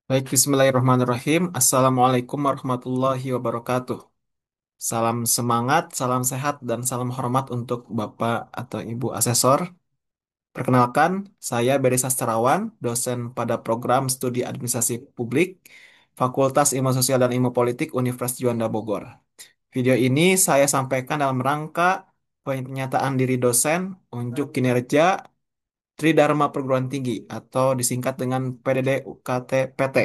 Baik, Bismillahirrahmanirrahim. Assalamualaikum warahmatullahi wabarakatuh. Salam semangat, salam sehat, dan salam hormat untuk Bapak atau Ibu asesor. Perkenalkan, saya Beri Sastrawan, dosen pada program Studi Administrasi Publik, Fakultas Ilmu Sosial dan Ilmu Politik Universitas Juanda Bogor. Video ini saya sampaikan dalam rangka pernyataan diri dosen, unjuk kinerja, Tridharma Perguruan Tinggi atau disingkat dengan PDD UKT PT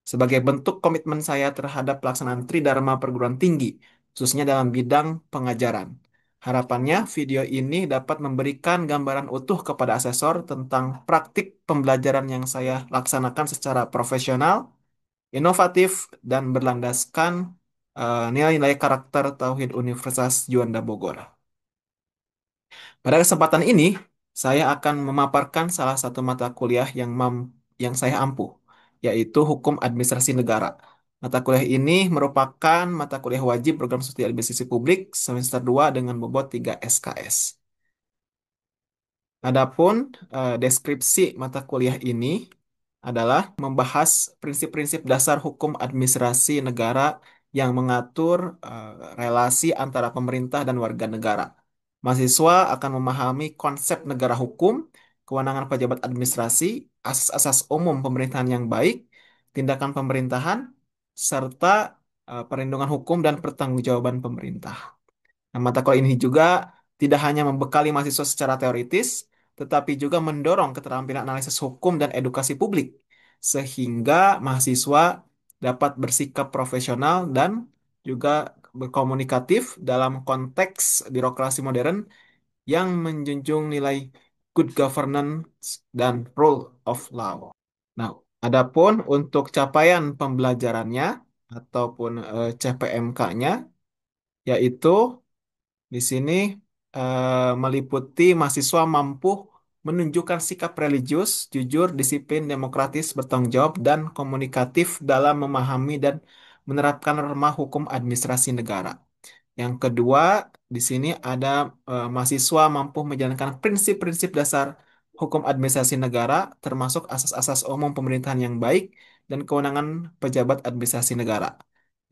sebagai bentuk komitmen saya terhadap pelaksanaan Tridharma Perguruan Tinggi khususnya dalam bidang pengajaran. Harapannya video ini dapat memberikan gambaran utuh kepada asesor tentang praktik pembelajaran yang saya laksanakan secara profesional, inovatif, dan berlandaskan nilai-nilai karakter Tauhid Universitas Juanda Bogor. Pada kesempatan ini, saya akan memaparkan salah satu mata kuliah yang saya ampuh, yaitu Hukum Administrasi Negara. Mata kuliah ini merupakan mata kuliah wajib program studi administrasi publik semester 2 dengan bobot 3 SKS. Adapun deskripsi mata kuliah ini adalah membahas prinsip-prinsip dasar hukum administrasi negara yang mengatur relasi antara pemerintah dan warga negara. Mahasiswa akan memahami konsep negara hukum, kewenangan pejabat administrasi, asas-asas umum pemerintahan yang baik, tindakan pemerintahan, serta perlindungan hukum dan pertanggungjawaban pemerintah. Nah, mata kuliah ini juga tidak hanya membekali mahasiswa secara teoritis, tetapi juga mendorong keterampilan analisis hukum dan edukasi publik, sehingga mahasiswa dapat bersikap profesional dan juga berkomunikatif dalam konteks birokrasi modern yang menjunjung nilai good governance dan rule of law. Nah, adapun untuk capaian pembelajarannya ataupun CPMK-nya, yaitu di sini meliputi mahasiswa mampu menunjukkan sikap religius, jujur, disiplin, demokratis, bertanggung jawab, dan komunikatif dalam memahami dan menerapkan norma hukum administrasi negara. Yang kedua, di sini ada mahasiswa mampu menjalankan prinsip-prinsip dasar hukum administrasi negara, termasuk asas-asas umum pemerintahan yang baik dan kewenangan pejabat administrasi negara.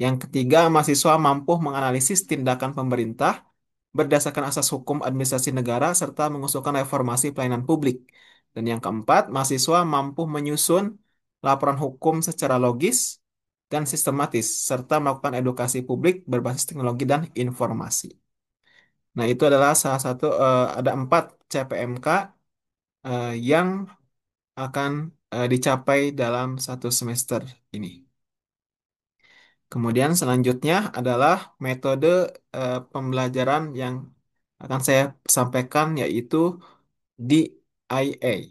Yang ketiga, mahasiswa mampu menganalisis tindakan pemerintah berdasarkan asas hukum administrasi negara serta mengusulkan reformasi pelayanan publik. Dan yang keempat, mahasiswa mampu menyusun laporan hukum secara logis dan sistematis serta melakukan edukasi publik berbasis teknologi dan informasi. Nah, itu adalah salah satu ada 4 CPMK yang akan dicapai dalam satu semester ini. Kemudian selanjutnya adalah metode pembelajaran yang akan saya sampaikan yaitu DIA,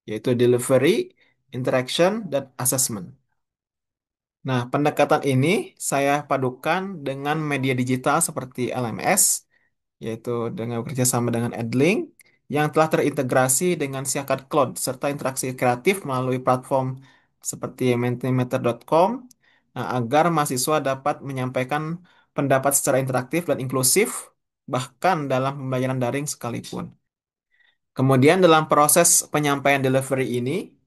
yaitu Delivery, Interaction, dan Assessment. Nah, pendekatan ini saya padukan dengan media digital seperti LMS, yaitu dengan bekerjasama dengan Edlink, yang telah terintegrasi dengan Siakat Cloud, serta interaksi kreatif melalui platform seperti mentimeter.com, nah, agar mahasiswa dapat menyampaikan pendapat secara interaktif dan inklusif, bahkan dalam pembelajaran daring sekalipun. Kemudian dalam proses penyampaian delivery ini,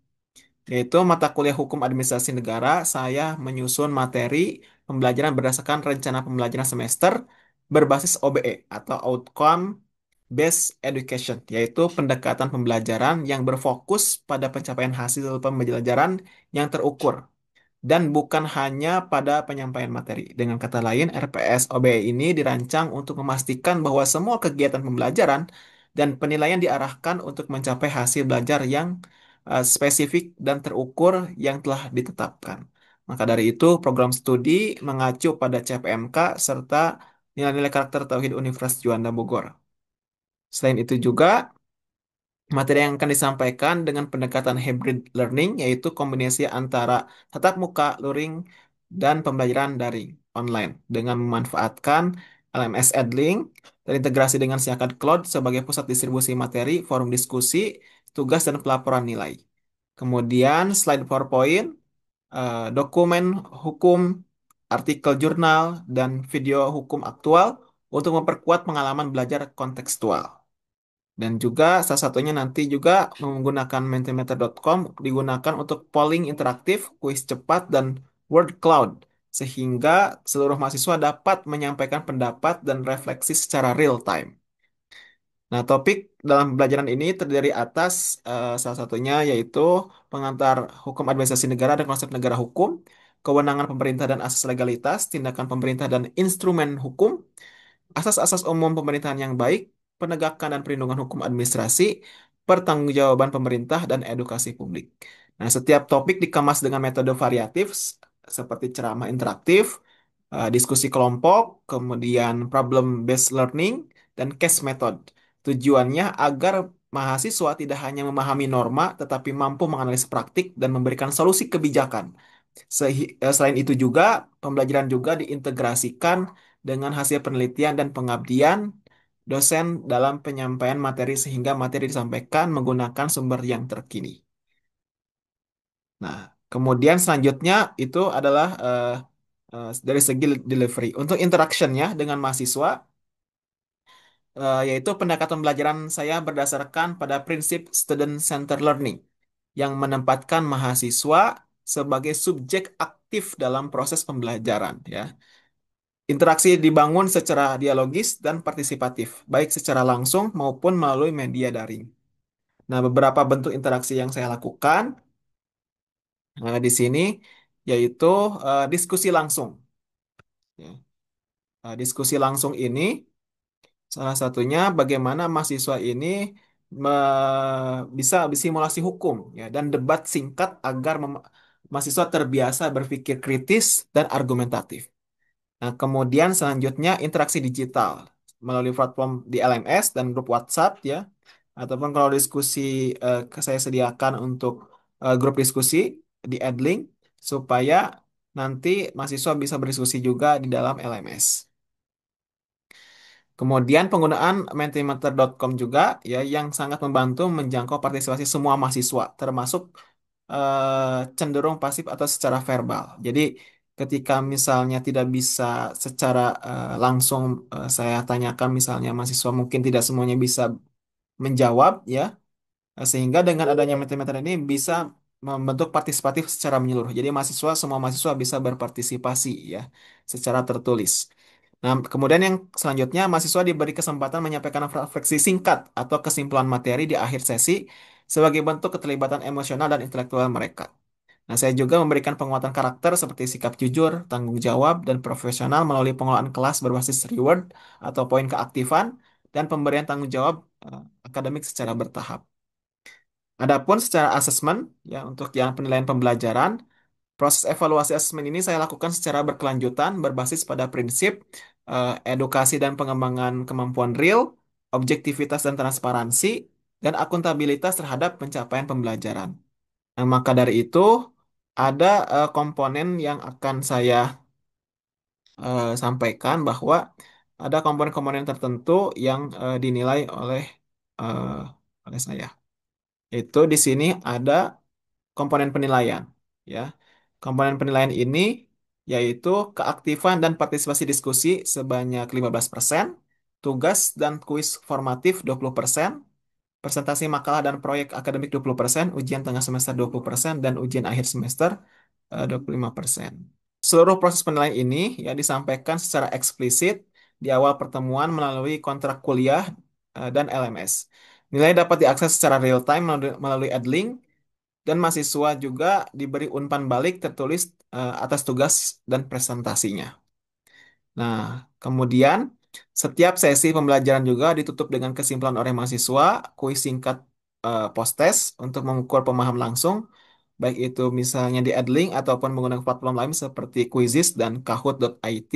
yaitu mata kuliah Hukum Administrasi Negara, saya menyusun materi pembelajaran berdasarkan rencana pembelajaran semester berbasis OBE atau Outcome Based Education, yaitu pendekatan pembelajaran yang berfokus pada pencapaian hasil pembelajaran yang terukur dan bukan hanya pada penyampaian materi. Dengan kata lain, RPS OBE ini dirancang untuk memastikan bahwa semua kegiatan pembelajaran dan penilaian diarahkan untuk mencapai hasil belajar yang spesifik dan terukur yang telah ditetapkan. Maka dari itu, program studi mengacu pada CPMK serta nilai-nilai karakter Tauhid Universitas Juanda Bogor. Selain itu juga, materi yang akan disampaikan dengan pendekatan hybrid learning, yaitu kombinasi antara tatap muka, luring, dan pembelajaran daring online dengan memanfaatkan LMS Edlink, terintegrasi dengan Siakat Cloud sebagai pusat distribusi materi, forum diskusi, tugas, dan pelaporan nilai. Kemudian slide PowerPoint, dokumen hukum, artikel jurnal, dan video hukum aktual untuk memperkuat pengalaman belajar kontekstual. Dan juga salah satunya nanti juga menggunakan mentimeter.com digunakan untuk polling interaktif, kuis cepat, dan word cloud. Sehingga seluruh mahasiswa dapat menyampaikan pendapat dan refleksi secara real time. Nah, topik dalam pembelajaran ini terdiri atas salah satunya yaitu pengantar hukum administrasi negara dan konsep negara hukum, kewenangan pemerintah dan asas legalitas, tindakan pemerintah dan instrumen hukum, asas-asas umum pemerintahan yang baik, penegakan dan perlindungan hukum administrasi, pertanggungjawaban pemerintah, dan edukasi publik. Nah, setiap topik dikemas dengan metode variatif seperti ceramah interaktif, diskusi kelompok, kemudian problem-based learning, dan case method. Tujuannya agar mahasiswa tidak hanya memahami norma, tetapi mampu menganalisis praktik dan memberikan solusi kebijakan. Selain itu juga, pembelajaran juga diintegrasikan dengan hasil penelitian dan pengabdian dosen dalam penyampaian materi sehingga materi disampaikan menggunakan sumber yang terkini. Nah, kemudian selanjutnya itu adalah dari segi delivery. Untuk interactionnya dengan mahasiswa, yaitu pendekatan pembelajaran saya berdasarkan pada prinsip student-centered learning yang menempatkan mahasiswa sebagai subjek aktif dalam proses pembelajaran, ya. Interaksi dibangun secara dialogis dan partisipatif, baik secara langsung maupun melalui media daring. Nah, beberapa bentuk interaksi yang saya lakukan di sini yaitu diskusi langsung. Ya. Diskusi langsung ini salah satunya bagaimana mahasiswa ini bisa simulasi hukum, ya, dan debat singkat agar mahasiswa terbiasa berpikir kritis dan argumentatif. Nah, kemudian selanjutnya interaksi digital melalui platform di LMS dan grup WhatsApp, ya, ataupun kalau diskusi saya sediakan untuk grup diskusi di Adlink supaya nanti mahasiswa bisa berdiskusi juga di dalam LMS. Kemudian penggunaan mentimeter.com juga, ya, yang sangat membantu menjangkau partisipasi semua mahasiswa termasuk cenderung pasif atau secara verbal. Jadi ketika misalnya tidak bisa secara langsung saya tanyakan misalnya mahasiswa mungkin tidak semuanya bisa menjawab, ya. Sehingga dengan adanya Mentimeter ini bisa membentuk partisipatif secara menyeluruh. Jadi semua mahasiswa bisa berpartisipasi, ya, secara tertulis. Nah, kemudian yang selanjutnya mahasiswa diberi kesempatan menyampaikan refleksi singkat atau kesimpulan materi di akhir sesi sebagai bentuk keterlibatan emosional dan intelektual mereka. Nah, saya juga memberikan penguatan karakter seperti sikap jujur, tanggung jawab, dan profesional melalui pengelolaan kelas berbasis reward atau poin keaktifan dan pemberian tanggung jawab akademik secara bertahap. Adapun secara asesmen, ya, untuk yang penilaian pembelajaran, proses evaluasi asesmen ini saya lakukan secara berkelanjutan berbasis pada prinsip edukasi dan pengembangan kemampuan real, objektivitas dan transparansi, dan akuntabilitas terhadap pencapaian pembelajaran. Nah, maka dari itu ada komponen yang akan saya sampaikan bahwa ada komponen-komponen tertentu yang dinilai eh, oleh saya. Itu di sini ada komponen penilaian, ya. Komponen penilaian ini yaitu keaktifan dan partisipasi diskusi sebanyak 15%, tugas dan kuis formatif 20%, presentasi makalah dan proyek akademik 20%, ujian tengah semester 20%, dan ujian akhir semester 25%. Seluruh proses penilaian ini ya disampaikan secara eksplisit di awal pertemuan melalui kontrak kuliah dan LMS. Nilai dapat diakses secara real time melalui Adlink dan mahasiswa juga diberi umpan balik tertulis atas tugas dan presentasinya. Nah, kemudian setiap sesi pembelajaran juga ditutup dengan kesimpulan oleh mahasiswa, kuis singkat post-test untuk mengukur pemahaman langsung, baik itu misalnya di Adlink ataupun menggunakan platform lain seperti Quizizz dan Kahoot.it.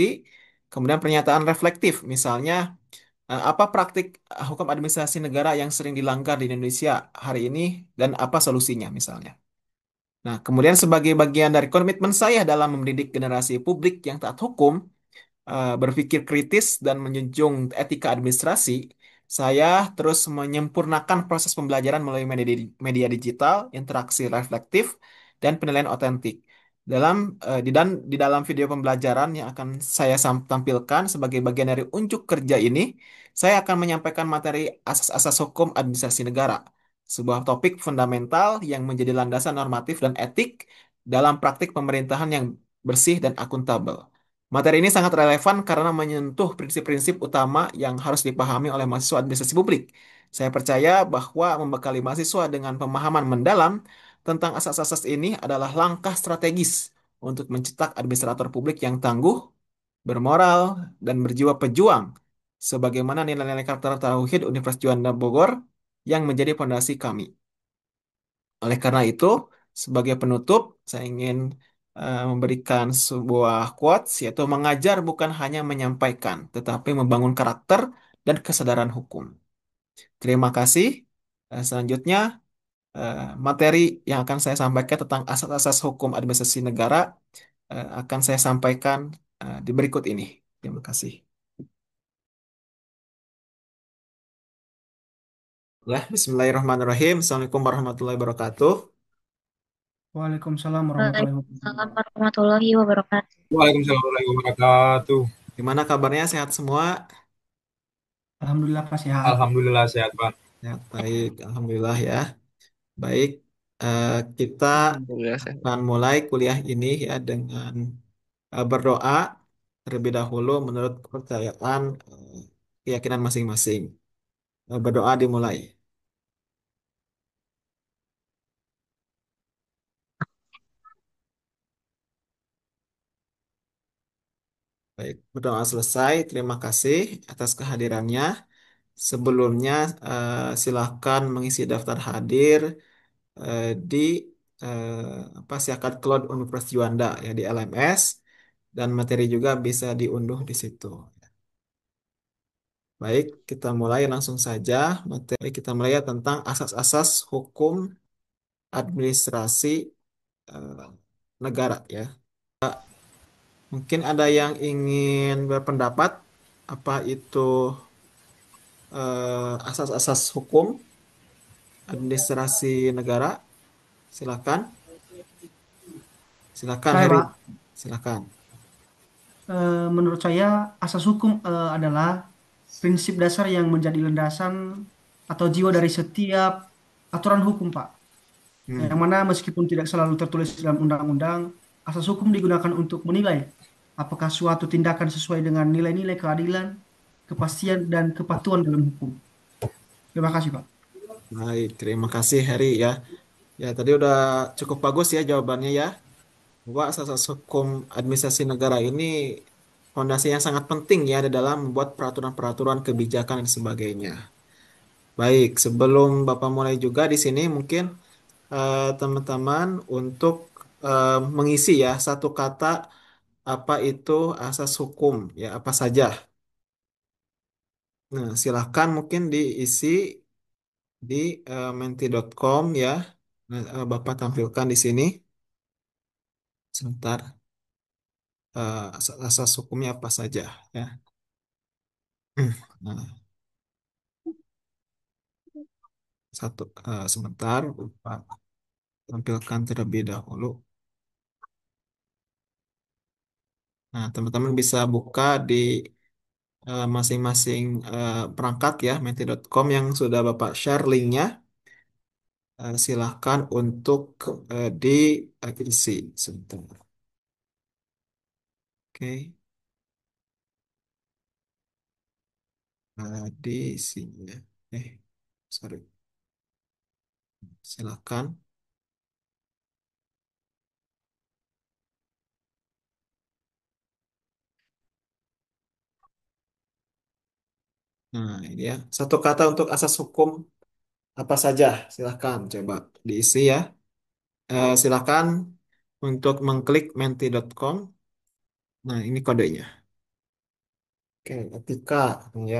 Kemudian pernyataan reflektif, misalnya apa praktik hukum administrasi negara yang sering dilanggar di Indonesia hari ini dan apa solusinya misalnya. Nah, kemudian sebagai bagian dari komitmen saya dalam mendidik generasi publik yang taat hukum, berpikir kritis dan menjunjung etika administrasi, saya terus menyempurnakan proses pembelajaran melalui media digital, interaksi reflektif, dan penilaian otentik. Di dalam video pembelajaran yang akan saya tampilkan sebagai bagian dari unjuk kerja ini, saya akan menyampaikan materi asas-asas hukum administrasi negara, sebuah topik fundamental yang menjadi landasan normatif dan etik dalam praktik pemerintahan yang bersih dan akuntabel. Materi ini sangat relevan karena menyentuh prinsip-prinsip utama yang harus dipahami oleh mahasiswa administrasi publik. Saya percaya bahwa membekali mahasiswa dengan pemahaman mendalam tentang asas-asas ini adalah langkah strategis untuk mencetak administrator publik yang tangguh, bermoral, dan berjiwa pejuang, sebagaimana nilai-nilai karakter Tauhid Universitas Juanda Bogor yang menjadi fondasi kami. Oleh karena itu, sebagai penutup, saya ingin memberikan sebuah quotes, yaitu mengajar bukan hanya menyampaikan, tetapi membangun karakter dan kesadaran hukum. Terima kasih. Selanjutnya, materi yang akan saya sampaikan tentang asas-asas hukum administrasi negara akan saya sampaikan di berikut ini. Terima kasih. Ya, Bismillahirrahmanirrahim. Assalamualaikum warahmatullahi wabarakatuh. Waalaikumsalam warahmatullahi wabarakatuh. Waalaikumsalam warahmatullahi wabarakatuh. Waalaikumsalam warahmatullahi wabarakatuh. Gimana kabarnya? Sehat semua? Alhamdulillah Pak sehat. Alhamdulillah sehat, Pak. Ya, baik. Alhamdulillah ya. Baik, kita Alhamdulillah sehat. akan mulai kuliah ini ya dengan berdoa terlebih dahulu menurut kepercayaan keyakinan masing-masing. Berdoa dimulai. Baik, berdoa selesai. Terima kasih atas kehadirannya. Sebelumnya, silakan mengisi daftar hadir di Siakat Cloud Universitas Juanda ya di LMS dan materi juga bisa diunduh di situ. Baik, kita mulai langsung saja. Materi kita mulai ya tentang asas-asas hukum administrasi eh, negara ya. Mungkin ada yang ingin berpendapat apa itu asas-asas hukum administrasi negara. Silakan, silakan Saya Heri, Pak, silakan. menurut saya asas hukum adalah prinsip dasar yang menjadi landasan atau jiwa dari setiap aturan hukum Pak. Yang Hmm, mana meskipun tidak selalu tertulis dalam undang-undang, asas hukum digunakan untuk menilai apakah suatu tindakan sesuai dengan nilai-nilai keadilan, kepastian, dan kepatuhan dalam hukum. Terima kasih Pak. baik, terima kasih Heri ya. Ya tadi udah cukup bagus ya jawabannya ya. Bahwa asas-asas hukum administrasi negara ini fondasi yang sangat penting ya di dalam membuat peraturan-peraturan kebijakan dan sebagainya. Baik, sebelum Bapak mulai juga di sini mungkin teman-teman untuk mengisi ya satu kata apa itu asas hukum ya apa saja. Nah, silahkan mungkin diisi di menti.com ya. Nah, Bapak tampilkan di sini. Sebentar. Asas hukumnya apa saja ya. Nah, sebentar Bapak tampilkan terlebih dahulu. Nah, teman-teman bisa buka di masing-masing perangkat ya menti.com yang sudah Bapak share linknya. Silahkan untuk diisi sebentar. Oke. Di sini ya. Sorry. Silakan. Nah, ini ya. Satu kata untuk asas hukum apa saja? Silakan coba diisi ya. Silakan untuk mengklik menti.com. Nah, ini kodenya. Oke, etika ya.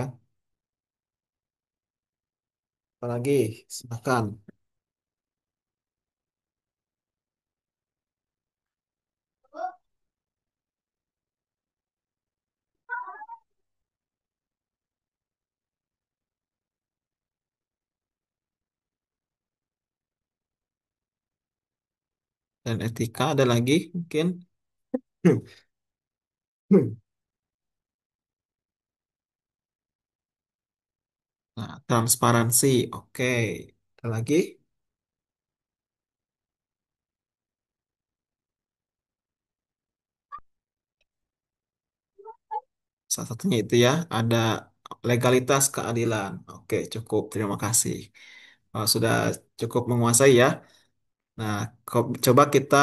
Apalagi, silakan. Dan etika ada lagi mungkin. Hmm. Hmm. Nah, transparansi. Oke. Ada lagi? Salah satunya itu ya, ada legalitas keadilan. Oke, cukup. Terima kasih. Sudah cukup menguasai ya. Nah, coba kita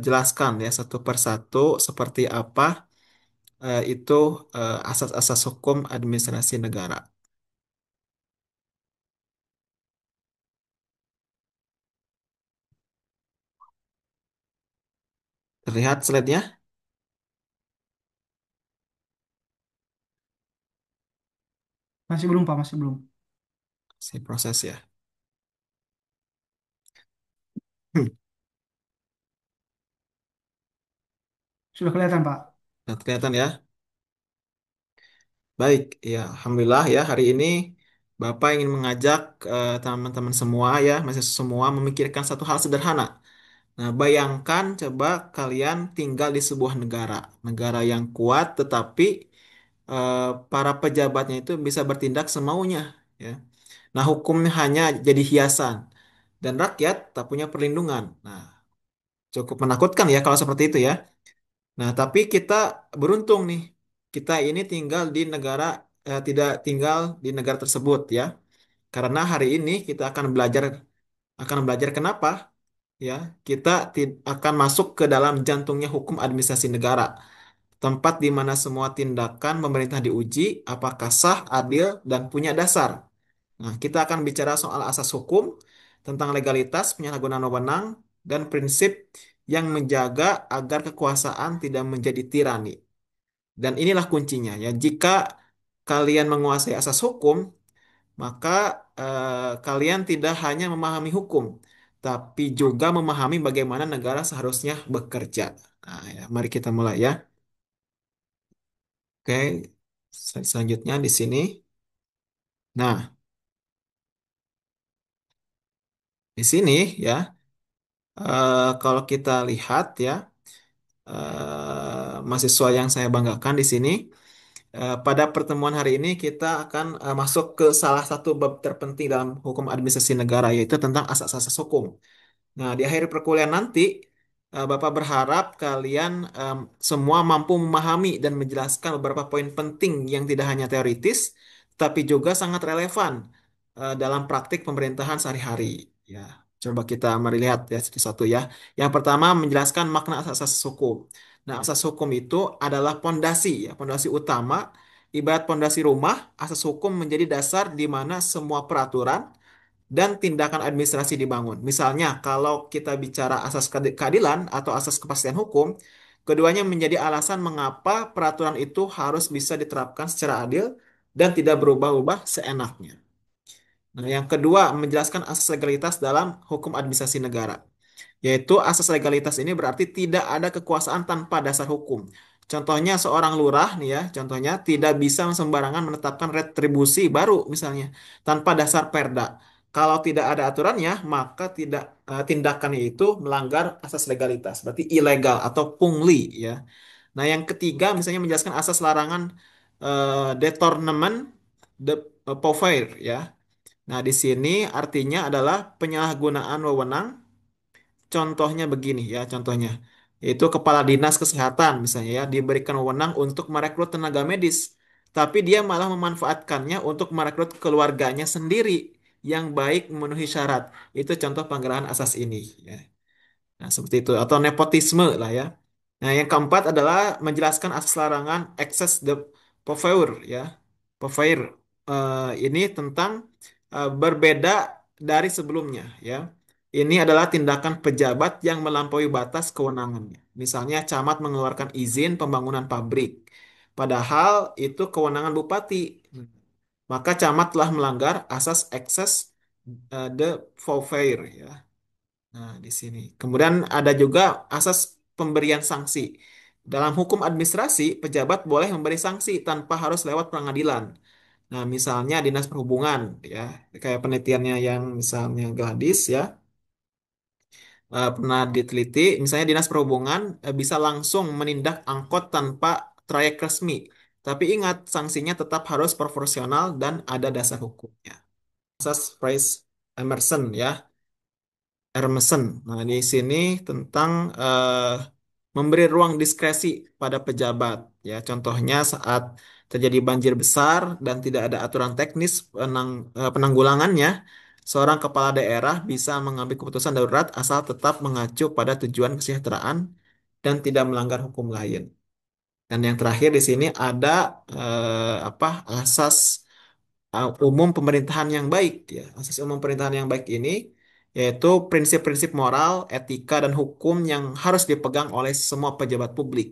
jelaskan ya satu persatu seperti apa itu asas-asas hukum administrasi negara. Terlihat slide-nya? Masih belum, Pak, masih belum. Si proses ya. Hmm, Sudah kelihatan, Pak. Nah, kelihatan ya. Baik, ya Alhamdulillah ya hari ini Bapak ingin mengajak teman-teman semua ya, mahasiswa semua memikirkan satu hal sederhana. Nah, bayangkan coba kalian tinggal di sebuah negara, negara yang kuat tetapi eh, para pejabatnya itu bisa bertindak semaunya ya. Nah, hukum hanya jadi hiasan dan rakyat tak punya perlindungan. Nah, cukup menakutkan ya kalau seperti itu ya. Nah, tapi kita beruntung nih. Kita ini tinggal di negara tidak tinggal di negara tersebut ya. Karena hari ini kita akan belajar kenapa ya. Kita akan masuk ke dalam jantungnya hukum administrasi negara. Tempat di mana semua tindakan pemerintah diuji apakah sah, adil, dan punya dasar. Nah, kita akan bicara soal asas hukum, tentang legalitas, penyalahgunaan wewenang, dan prinsip yang menjaga agar kekuasaan tidak menjadi tirani. Dan inilah kuncinya ya. Jika kalian menguasai asas hukum, maka kalian tidak hanya memahami hukum, tapi juga memahami bagaimana negara seharusnya bekerja. Nah, ya, mari kita mulai ya. Oke, selanjutnya di sini. Nah, di sini ya, kalau kita lihat ya, mahasiswa yang saya banggakan di sini. Pada pertemuan hari ini kita akan masuk ke salah satu bab terpenting dalam hukum administrasi negara yaitu tentang asas-asas hukum. Nah, di akhir perkuliahan nanti Bapak berharap kalian semua mampu memahami dan menjelaskan beberapa poin penting yang tidak hanya teoritis tapi juga sangat relevan dalam praktik pemerintahan sehari-hari. Ya, coba kita mari lihat ya satu-satu ya. Yang pertama menjelaskan makna asas-asas hukum. Nah, asas hukum itu adalah pondasi ya, pondasi utama. Ibarat pondasi rumah, asas hukum menjadi dasar di mana semua peraturan dan tindakan administrasi dibangun. Misalnya, kalau kita bicara asas keadilan atau asas kepastian hukum, keduanya menjadi alasan mengapa peraturan itu harus bisa diterapkan secara adil dan tidak berubah-ubah seenaknya. Nah, yang kedua, menjelaskan asas legalitas dalam hukum administrasi negara. Yaitu asas legalitas ini berarti tidak ada kekuasaan tanpa dasar hukum. Contohnya seorang lurah nih ya, contohnya tidak bisa sembarangan menetapkan retribusi baru misalnya tanpa dasar perda. Kalau tidak ada aturannya, maka tindakannya itu melanggar asas legalitas, berarti ilegal atau pungli ya. Nah, yang ketiga misalnya menjelaskan asas larangan détournement de pouvoir ya. Nah, di sini artinya adalah penyalahgunaan wewenang. Contohnya begini ya, contohnya. Yaitu kepala dinas kesehatan misalnya ya, diberikan wewenang untuk merekrut tenaga medis. Tapi dia malah memanfaatkannya untuk merekrut keluarganya sendiri yang baik memenuhi syarat. Itu contoh pelanggaran asas ini ya. Nah, seperti itu atau nepotisme lah ya. Nah, yang keempat adalah menjelaskan asas larangan excess de pouvoir ya. Pouvoir ini tentang berbeda dari sebelumnya ya. Ini adalah tindakan pejabat yang melampaui batas kewenangannya. Misalnya camat mengeluarkan izin pembangunan pabrik. Padahal itu kewenangan bupati. Maka camat telah melanggar asas excess de pouvoir ya. Nah, di sini. Kemudian ada juga asas pemberian sanksi. Dalam hukum administrasi, pejabat boleh memberi sanksi tanpa harus lewat pengadilan. Nah, misalnya Dinas Perhubungan, ya, kayak penelitiannya yang misalnya Gladys, ya. pernah diteliti, misalnya Dinas Perhubungan bisa langsung menindak angkot tanpa trayek resmi. Tapi ingat, sanksinya tetap harus proporsional dan ada dasar hukumnya. Asas Price Emerson ya. Emerson. Nah, di sini tentang memberi ruang diskresi pada pejabat. Ya, contohnya saat terjadi banjir besar dan tidak ada aturan teknis penanggulangannya, seorang kepala daerah bisa mengambil keputusan darurat asal tetap mengacu pada tujuan kesejahteraan dan tidak melanggar hukum lain. Dan yang terakhir di sini ada asas umum pemerintahan yang baik ya. Asas umum pemerintahan yang baik ini yaitu prinsip-prinsip moral, etika dan hukum yang harus dipegang oleh semua pejabat publik.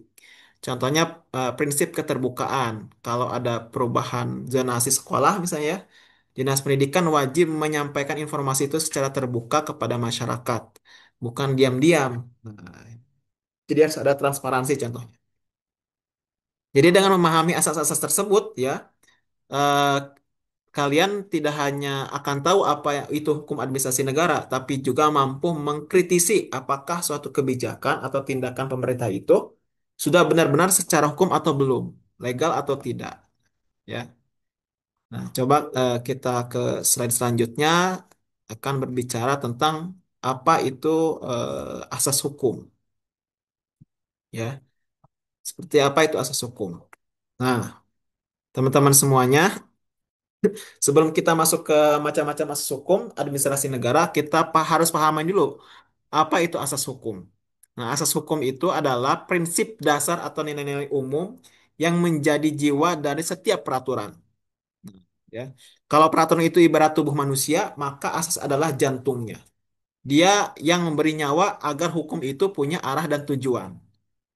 Contohnya prinsip keterbukaan. Kalau ada perubahan zonasi sekolah misalnya ya, Dinas Pendidikan wajib menyampaikan informasi itu secara terbuka kepada masyarakat, bukan diam-diam. Nah, jadi harus ada transparansi contohnya. Jadi dengan memahami asas-asas tersebut ya, eh, kalian tidak hanya akan tahu apa itu hukum administrasi negara, tapi juga mampu mengkritisi apakah suatu kebijakan atau tindakan pemerintah itu sudah benar-benar secara hukum atau belum, legal atau tidak, ya. Nah, coba kita ke slide selanjutnya akan berbicara tentang apa itu asas hukum, ya. Seperti apa itu asas hukum? Nah, teman-teman semuanya, sebelum kita masuk ke macam-macam asas hukum administrasi negara, kita harus pahamin dulu apa itu asas hukum. Nah, asas hukum itu adalah prinsip dasar atau nilai-nilai umum yang menjadi jiwa dari setiap peraturan. Ya, kalau peraturan itu ibarat tubuh manusia, maka asas adalah jantungnya. Dia yang memberi nyawa agar hukum itu punya arah dan tujuan.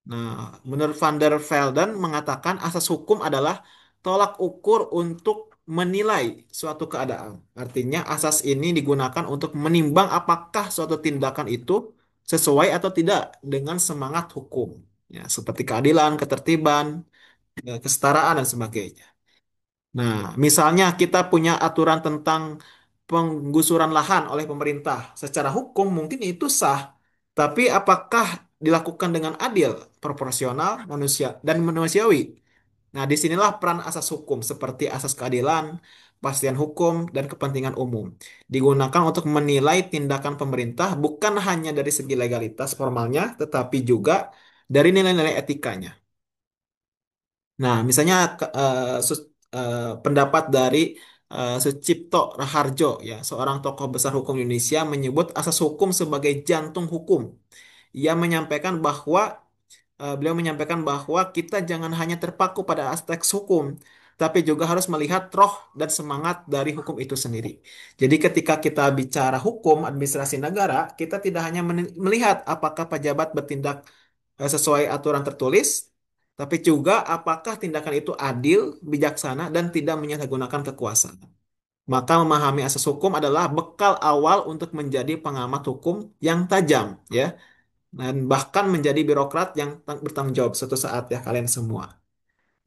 Nah, menurut Van der Velden mengatakan asas hukum adalah tolak ukur untuk menilai suatu keadaan. Artinya asas ini digunakan untuk menimbang apakah suatu tindakan itu sesuai atau tidak dengan semangat hukum. Ya, seperti keadilan, ketertiban, kesetaraan, dan sebagainya. Nah, misalnya kita punya aturan tentang penggusuran lahan oleh pemerintah. Secara hukum mungkin itu sah, tapi apakah dilakukan dengan adil, proporsional, dan manusiawi? Nah, disinilah peran asas hukum seperti asas keadilan, kepastian hukum, dan kepentingan umum. Digunakan untuk menilai tindakan pemerintah bukan hanya dari segi legalitas formalnya, tetapi juga dari nilai-nilai etikanya. Nah, misalnya pendapat dari Sucipto Raharjo, ya, seorang tokoh besar hukum Indonesia menyebut asas hukum sebagai jantung hukum. Ia menyampaikan bahwa beliau menyampaikan bahwa kita jangan hanya terpaku pada aspek hukum, tapi juga harus melihat roh dan semangat dari hukum itu sendiri. Jadi ketika kita bicara hukum administrasi negara, kita tidak hanya melihat apakah pejabat bertindak sesuai aturan tertulis, tapi juga apakah tindakan itu adil, bijaksana, dan tidak menyalahgunakan kekuasaan. Maka memahami asas hukum adalah bekal awal untuk menjadi pengamat hukum yang tajam, ya, dan bahkan menjadi birokrat yang bertanggung jawab suatu saat ya kalian semua.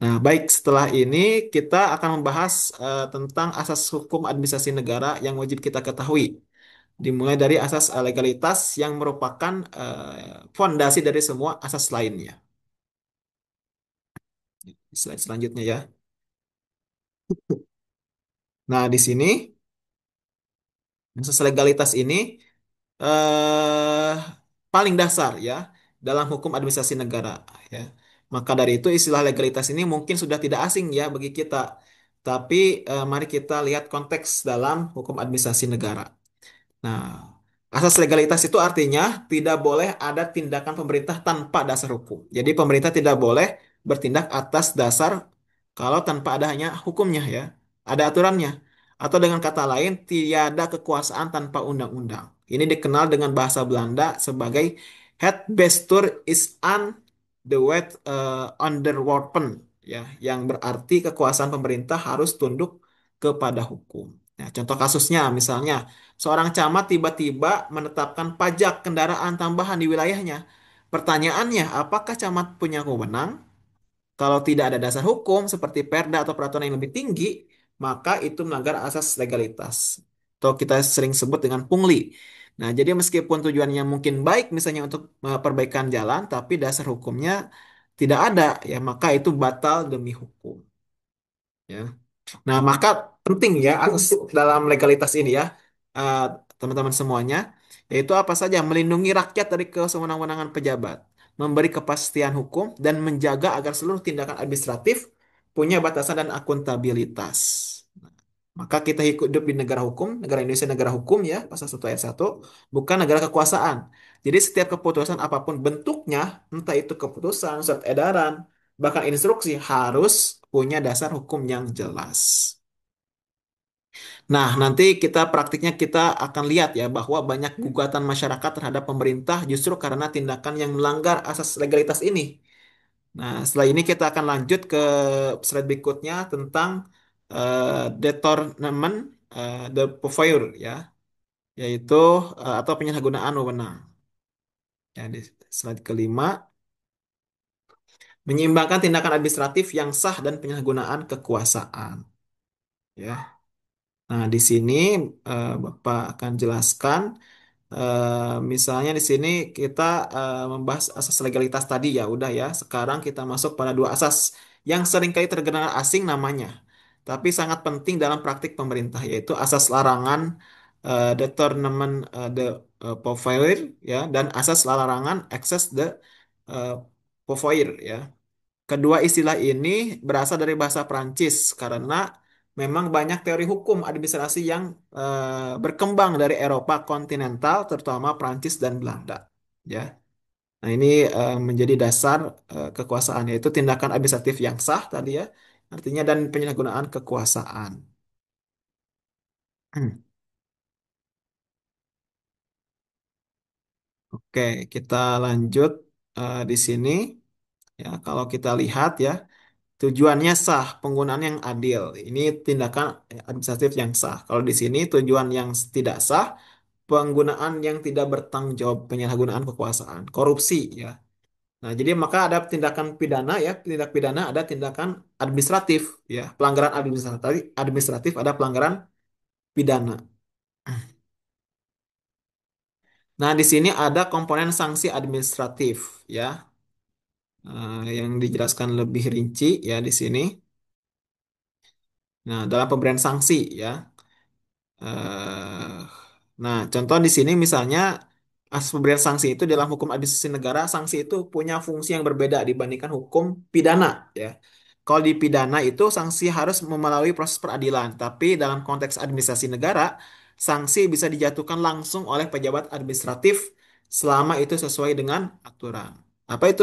Nah, baik setelah ini kita akan membahas tentang asas hukum administrasi negara yang wajib kita ketahui. Dimulai dari asas legalitas yang merupakan fondasi dari semua asas lainnya. Slide selanjutnya ya. Nah, di sini asas legalitas ini eh, paling dasar ya dalam hukum administrasi negara ya. Maka dari itu istilah legalitas ini mungkin sudah tidak asing ya bagi kita. Tapi mari kita lihat konteks dalam hukum administrasi negara. Nah, asas legalitas itu artinya tidak boleh ada tindakan pemerintah tanpa dasar hukum. Jadi pemerintah tidak boleh bertindak atas dasar kalau tanpa ada hanya hukumnya ya, ada aturannya. Atau dengan kata lain, tiada kekuasaan tanpa undang-undang. Ini dikenal dengan bahasa Belanda sebagai het bestuur is aan de wet onderworpen, ya, yang berarti kekuasaan pemerintah harus tunduk kepada hukum. Nah, contoh kasusnya misalnya seorang camat tiba-tiba menetapkan pajak kendaraan tambahan di wilayahnya. Pertanyaannya, apakah camat punya wewenang? Kalau tidak ada dasar hukum seperti perda atau peraturan yang lebih tinggi, maka itu melanggar asas legalitas. Atau kita sering sebut dengan pungli. Nah, jadi meskipun tujuannya mungkin baik misalnya untuk perbaikan jalan, tapi dasar hukumnya tidak ada, ya maka itu batal demi hukum. Ya. Nah, maka penting ya dalam legalitas ini ya, eh, teman-teman semuanya, yaitu apa saja melindungi rakyat dari kesewenang-wenangan pejabat, memberi kepastian hukum, dan menjaga agar seluruh tindakan administratif punya batasan dan akuntabilitas. Maka kita hidup di negara hukum, negara Indonesia negara hukum ya, pasal 1 ayat 1, bukan negara kekuasaan. Jadi setiap keputusan apapun bentuknya, entah itu keputusan, surat edaran, bahkan instruksi harus punya dasar hukum yang jelas. Nah, nanti praktiknya kita akan lihat ya bahwa banyak gugatan masyarakat terhadap pemerintah justru karena tindakan yang melanggar asas legalitas ini. Nah, setelah ini kita akan lanjut ke slide berikutnya tentang determinant the pouvoir ya, yaitu atau penyalahgunaan wewenang. Ya, di slide kelima, menyeimbangkan tindakan administratif yang sah dan penyalahgunaan kekuasaan. Ya. Nah, di sini Bapak akan jelaskan. Misalnya di sini kita membahas asas legalitas tadi ya, udah ya. Sekarang kita masuk pada dua asas yang seringkali terdengar asing namanya, tapi sangat penting dalam praktik pemerintah, yaitu asas larangan determinant the pouvoir ya, dan asas larangan access the uh, pouvoir ya. Kedua istilah ini berasal dari bahasa Prancis karena memang banyak teori hukum administrasi yang berkembang dari Eropa kontinental, terutama Prancis dan Belanda. Ya, nah ini menjadi dasar kekuasaan, yaitu tindakan administratif yang sah tadi ya, artinya dan penyalahgunaan kekuasaan. Oke, kita lanjut di sini. Ya, kalau kita lihat ya. Tujuannya sah, penggunaan yang adil. Ini tindakan administratif yang sah. Kalau di sini tujuan yang tidak sah, penggunaan yang tidak bertanggung jawab, penyalahgunaan kekuasaan, korupsi ya. Nah, jadi maka ada tindakan pidana ya, tindak pidana ada tindakan administratif ya, pelanggaran administratif ada pelanggaran pidana. Nah, di sini ada komponen sanksi administratif ya, yang dijelaskan lebih rinci ya di sini. Nah, dalam pemberian sanksi ya. Eh, nah, contoh di sini misalnya asas pemberian sanksi itu dalam hukum administrasi negara, sanksi itu punya fungsi yang berbeda dibandingkan hukum pidana, ya. Kalau di pidana itu sanksi harus melalui proses peradilan, tapi dalam konteks administrasi negara, sanksi bisa dijatuhkan langsung oleh pejabat administratif selama itu sesuai dengan aturan. Apa itu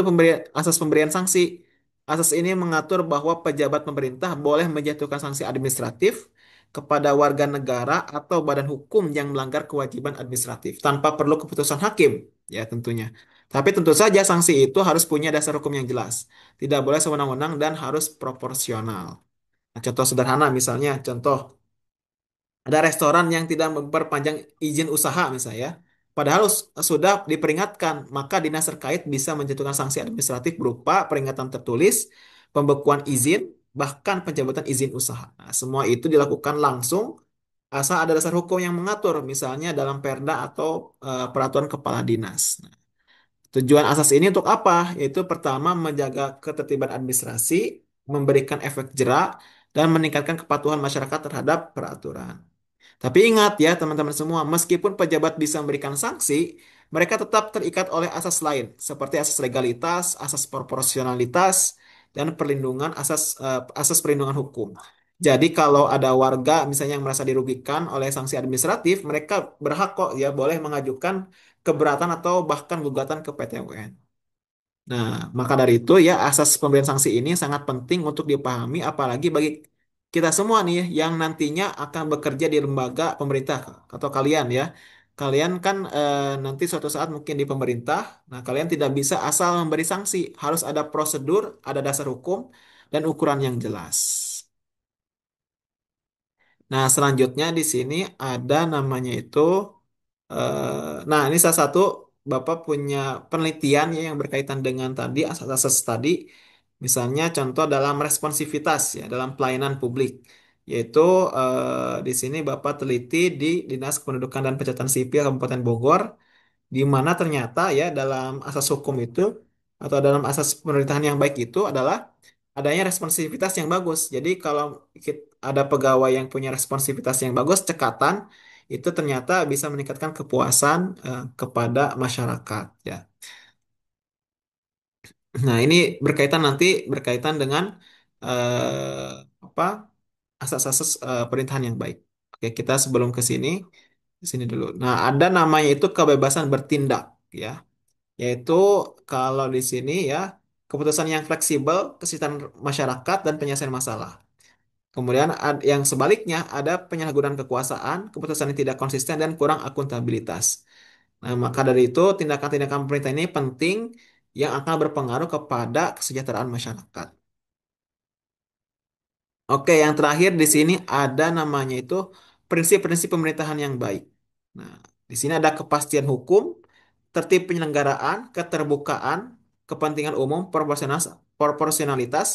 asas pemberian sanksi? Asas ini mengatur bahwa pejabat pemerintah boleh menjatuhkan sanksi administratif kepada warga negara atau badan hukum yang melanggar kewajiban administratif tanpa perlu keputusan hakim, ya tentunya. Tapi tentu saja sanksi itu harus punya dasar hukum yang jelas, tidak boleh sewenang-wenang dan harus proporsional. Nah, contoh sederhana misalnya, contoh ada restoran yang tidak memperpanjang izin usaha misalnya, ya. Padahal sudah diperingatkan, maka dinas terkait bisa menjatuhkan sanksi administratif berupa peringatan tertulis, pembekuan izin, bahkan pencabutan izin usaha. Nah, semua itu dilakukan langsung asal ada dasar hukum yang mengatur, misalnya dalam perda atau peraturan kepala dinas. Nah, tujuan asas ini untuk apa? Yaitu pertama menjaga ketertiban administrasi, memberikan efek jera, dan meningkatkan kepatuhan masyarakat terhadap peraturan. Tapi ingat ya teman-teman semua, meskipun pejabat bisa memberikan sanksi, mereka tetap terikat oleh asas lain, seperti asas legalitas, asas proporsionalitas, dan asas perlindungan hukum. Jadi kalau ada warga misalnya yang merasa dirugikan oleh sanksi administratif, mereka berhak kok ya boleh mengajukan keberatan atau bahkan gugatan ke PT UN. Nah, maka dari itu ya asas pemberian sanksi ini sangat penting untuk dipahami apalagi bagi kita semua nih yang nantinya akan bekerja di lembaga pemerintah atau kalian ya. Kalian kan nanti suatu saat mungkin di pemerintah, nah kalian tidak bisa asal memberi sanksi, harus ada prosedur, ada dasar hukum dan ukuran yang jelas. Nah, selanjutnya di sini ada namanya itu nah, ini salah satu Bapak punya penelitian ya yang berkaitan dengan tadi asas-asas tadi. Misalnya contoh dalam responsivitas ya, dalam pelayanan publik. yaitu di sini Bapak teliti di Dinas Kependudukan dan Pencatatan Sipil Kabupaten Bogor, di mana ternyata ya dalam asas hukum itu atau dalam asas pemerintahan yang baik itu adalah adanya responsivitas yang bagus. Jadi kalau ada pegawai yang punya responsivitas yang bagus, cekatan itu ternyata bisa meningkatkan kepuasan kepada masyarakat ya. Nah, ini berkaitan dengan eh, apa asas-asas perintahan yang baik. Oke, kita sebelum ke sini dulu. Nah, ada namanya itu kebebasan bertindak ya, yaitu kalau di sini ya keputusan yang fleksibel, kesehatan masyarakat dan penyelesaian masalah. Kemudian yang sebaliknya ada penyalahgunaan kekuasaan, keputusan yang tidak konsisten dan kurang akuntabilitas. Nah, maka dari itu tindakan-tindakan pemerintah ini penting yang akan berpengaruh kepada kesejahteraan masyarakat. Oke, yang terakhir di sini ada namanya itu prinsip-prinsip pemerintahan yang baik. Nah, di sini ada kepastian hukum, tertib penyelenggaraan, keterbukaan, kepentingan umum, proporsionalitas,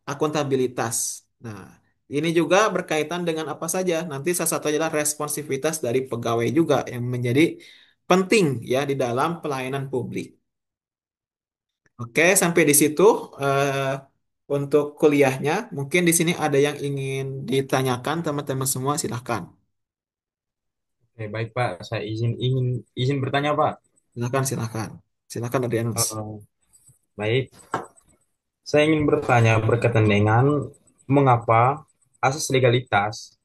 akuntabilitas. Nah, ini juga berkaitan dengan apa saja. Nanti salah satu adalah responsivitas dari pegawai juga yang menjadi penting ya di dalam pelayanan publik. Oke, sampai di situ eh, untuk kuliahnya. Mungkin di sini ada yang ingin ditanyakan teman-teman semua, silahkan. Oke, baik Pak. Saya izin bertanya Pak. Silahkan, silahkan. Silahkan Adrianus. Eh, baik, saya ingin bertanya berkaitan dengan mengapa asas legalitas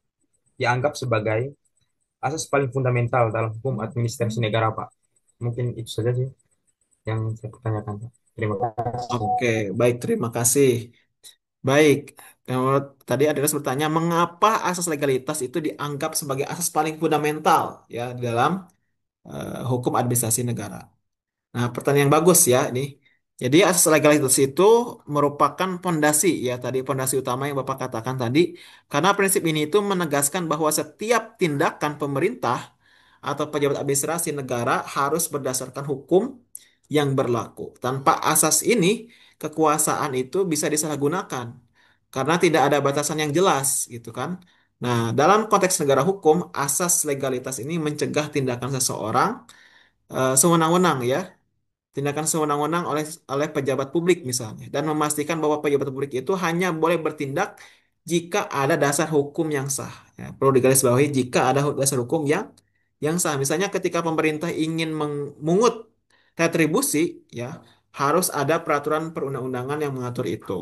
dianggap sebagai asas paling fundamental dalam hukum administrasi negara Pak. Mungkin itu saja sih yang saya pertanyakan Pak. Terima kasih. Oke, baik, terima kasih. Baik, kalau tadi Adrianus bertanya, mengapa asas legalitas itu dianggap sebagai asas paling fundamental ya di dalam hukum administrasi negara? Nah, pertanyaan yang bagus ya ini. Jadi asas legalitas itu merupakan pondasi ya tadi pondasi utama yang Bapak katakan tadi karena prinsip ini itu menegaskan bahwa setiap tindakan pemerintah atau pejabat administrasi negara harus berdasarkan hukum yang berlaku. Tanpa asas ini, kekuasaan itu bisa disalahgunakan karena tidak ada batasan yang jelas gitu kan. Nah, dalam konteks negara hukum, asas legalitas ini mencegah tindakan seseorang sewenang-wenang ya tindakan sewenang-wenang oleh oleh pejabat publik misalnya dan memastikan bahwa pejabat publik itu hanya boleh bertindak jika ada dasar hukum yang sah. Ya, perlu digarisbawahi jika ada dasar hukum yang sah. Misalnya ketika pemerintah ingin memungut retribusi, ya harus ada peraturan perundang-undangan yang mengatur itu.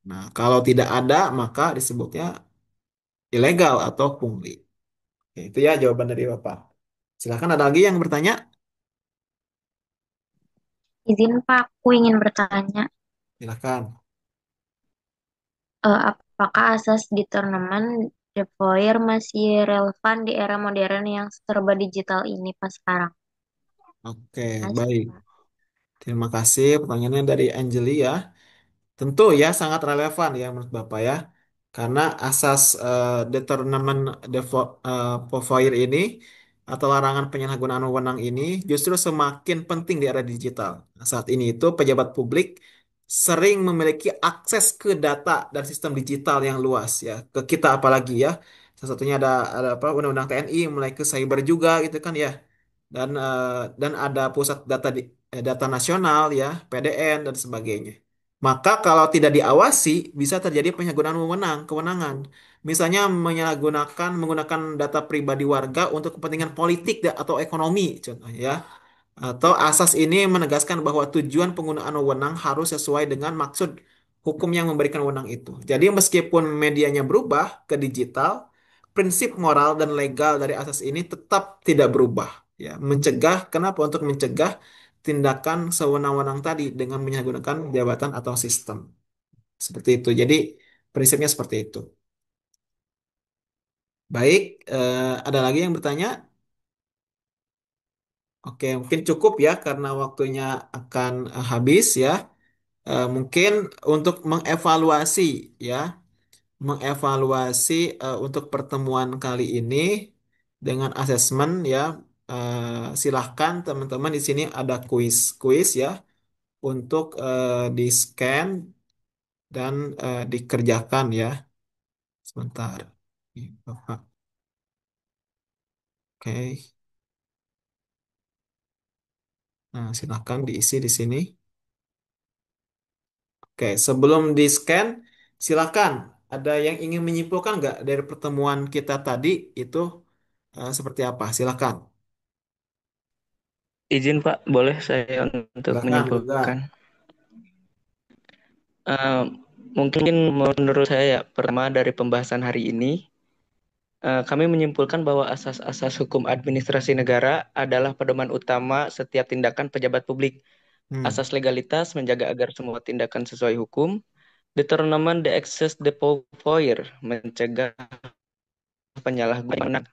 Nah, kalau tidak ada maka disebutnya ilegal atau pungli. Oke, itu ya jawaban dari Bapak. Silakan ada lagi yang bertanya? Izin Pak, aku ingin bertanya, Silakan. apakah asas Determinant Devoir masih relevan di era modern yang serba digital ini Pak sekarang? Oke, Masih, baik. Pak. Terima kasih pertanyaannya dari Angeli ya. Tentu ya sangat relevan ya menurut Bapak ya. Karena asas determinant devoir ini atau larangan penyalahgunaan wewenang ini justru semakin penting di era digital. Nah, saat ini itu pejabat publik sering memiliki akses ke data dan sistem digital yang luas ya. Ke kita apalagi ya. Salah satunya ada apa Undang-Undang TNI mulai ke cyber juga gitu kan ya. Dan ada pusat data nasional ya, PDN dan sebagainya. Maka kalau tidak diawasi, bisa terjadi penyalahgunaan kewenangan. Misalnya menggunakan data pribadi warga untuk kepentingan politik atau ekonomi, contohnya ya. Atau asas ini menegaskan bahwa tujuan penggunaan wewenang harus sesuai dengan maksud hukum yang memberikan wewenang itu. Jadi meskipun medianya berubah ke digital, prinsip moral dan legal dari asas ini tetap tidak berubah. Ya, kenapa? Untuk mencegah tindakan sewenang-wenang tadi dengan menyalahgunakan jabatan atau sistem. Seperti itu. Jadi prinsipnya seperti itu. Baik, ada lagi yang bertanya? Oke, mungkin cukup ya karena waktunya akan habis ya. Mungkin untuk mengevaluasi ya, mengevaluasi untuk pertemuan kali ini dengan asesmen ya. Silahkan teman-teman di sini ada kuis ya untuk di-scan dan dikerjakan ya. Sebentar. Bapak. Oke. Nah, silakan diisi di sini. Oke, sebelum di-scan, silakan. Ada yang ingin menyimpulkan nggak dari pertemuan kita tadi itu seperti apa? Silakan. Izin Pak, boleh saya untuk Silakan juga. menyimpulkan? Eh, Mungkin menurut saya ya, pertama dari pembahasan hari ini, kami menyimpulkan bahwa asas-asas hukum administrasi negara adalah pedoman utama setiap tindakan pejabat publik. Hmm, Asas legalitas menjaga agar semua tindakan sesuai hukum. Determinant de excess de pouvoir mencegah penyalahgunaan.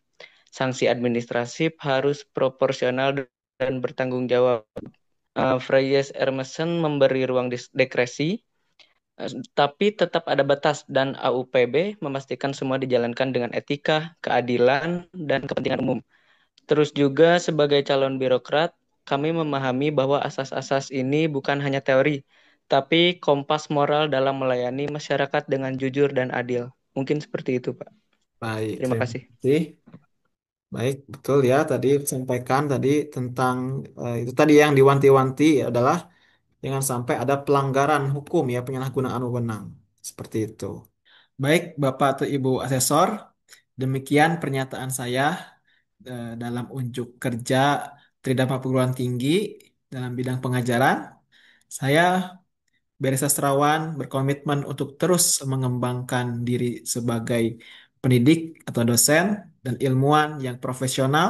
Sanksi administratif harus proporsional dan bertanggung jawab. Freyes Hermessen memberi ruang diskresi, tapi tetap ada batas dan AUPB memastikan semua dijalankan dengan etika, keadilan, dan kepentingan umum. Terus juga sebagai calon birokrat, kami memahami bahwa asas-asas ini bukan hanya teori, tapi kompas moral dalam melayani masyarakat dengan jujur dan adil. Mungkin seperti itu, Pak. baik, Terima terima kasih. kasih. Baik, betul ya. Tadi sampaikan tadi tentang itu tadi yang diwanti-wanti adalah jangan sampai ada pelanggaran hukum ya, penyalahgunaan wewenang. Seperti itu. Baik, Bapak atau Ibu asesor, demikian pernyataan saya dalam unjuk kerja Tridharma Perguruan Tinggi dalam bidang pengajaran. Saya Beri Sastrawan berkomitmen untuk terus mengembangkan diri sebagai pendidik atau dosen dan ilmuwan yang profesional,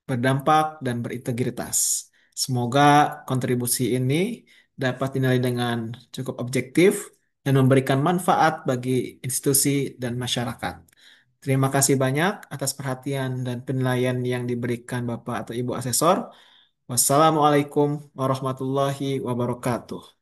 berdampak, dan berintegritas. Semoga kontribusi ini dapat dinilai dengan cukup objektif dan memberikan manfaat bagi institusi dan masyarakat. Terima kasih banyak atas perhatian dan penilaian yang diberikan Bapak atau Ibu Asesor. Wassalamualaikum warahmatullahi wabarakatuh.